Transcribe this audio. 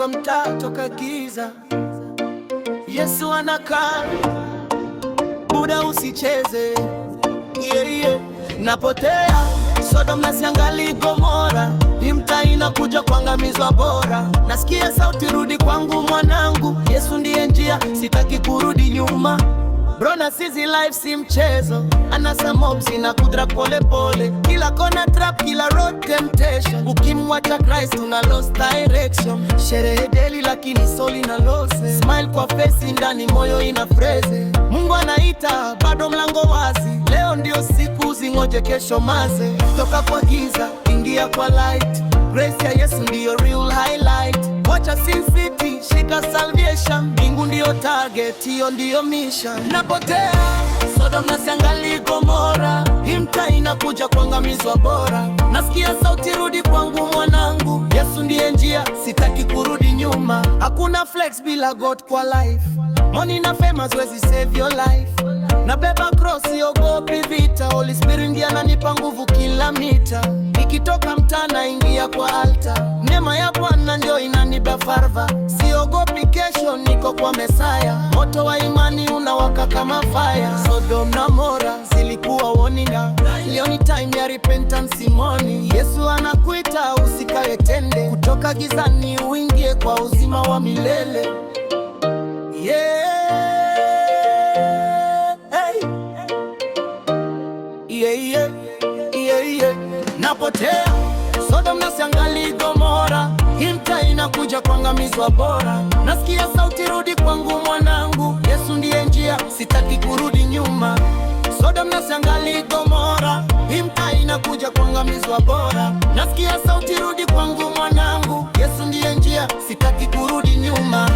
mwanga mtaa toka giza. Yesu anakaa, buda usicheze. Napotea Sodom na siangali Gomora, ni mtaa inakuja kuangamizwa bora. Nasikia sauti, rudi kwangu mwanangu, Yesu ndiye njia, sitaki kurudi nyuma. Bro, na sizi life si mchezo, anasa mobs na kudra pole pole. Kila kona trap, kila road temptation. Ukimwacha Christ una lost direction. Sherehe daily lakini soli na lose. Smile kwa face, ndani moyo ina freze. Mungu anaita, bado mlango wazi. Leo ndio siku, zingoje kesho maze. Toka kwa giza, ingia kwa light. Grace ya Yesu ndio real highlight. Wacha Sin City, shika salvation. Mbingu ndio target, hiyo ndio mission. Napotea Sodom na siangali Gomora, hii mtaa inakuja kuangamizwa bora. Nasikia sauti, rudi kwangu mwanangu, Yesu ndiye njia, sitaki kurudi nyuma. Hakuna flex bila God kwa life. Money na fame haziwezi save your life. Nabeba cross, siogopi vita. Holy Spirit ndiye ananipa nguvu kila mita. Nikitoka mtaa naingia kwa altar. Neema ya Bwana ndio inanipa farva. Siogopi kesho, niko kwa Mesaya. Moto wa imani unawaka kama fire. Sodom na Gomora zilikuwa warninga. Leo ni time ya repentance morning. Yesu anakuita, usikae tende. Kutoka gizani uingie kwa uzima wa milele. Napotea Sodom na siangali Gomora, hii mtaa inakuja kuangamizwa bora. Nasikia sauti, rudi kwangu mwanangu, Yesu ndiye njia, sitaki kurudi nyuma. Sodom na siangali Gomora, hii mtaa inakuja kuangamizwa bora. Nasikia sauti, rudi kwangu mwanangu, Yesu ndiye njia, sitaki kurudi nyuma.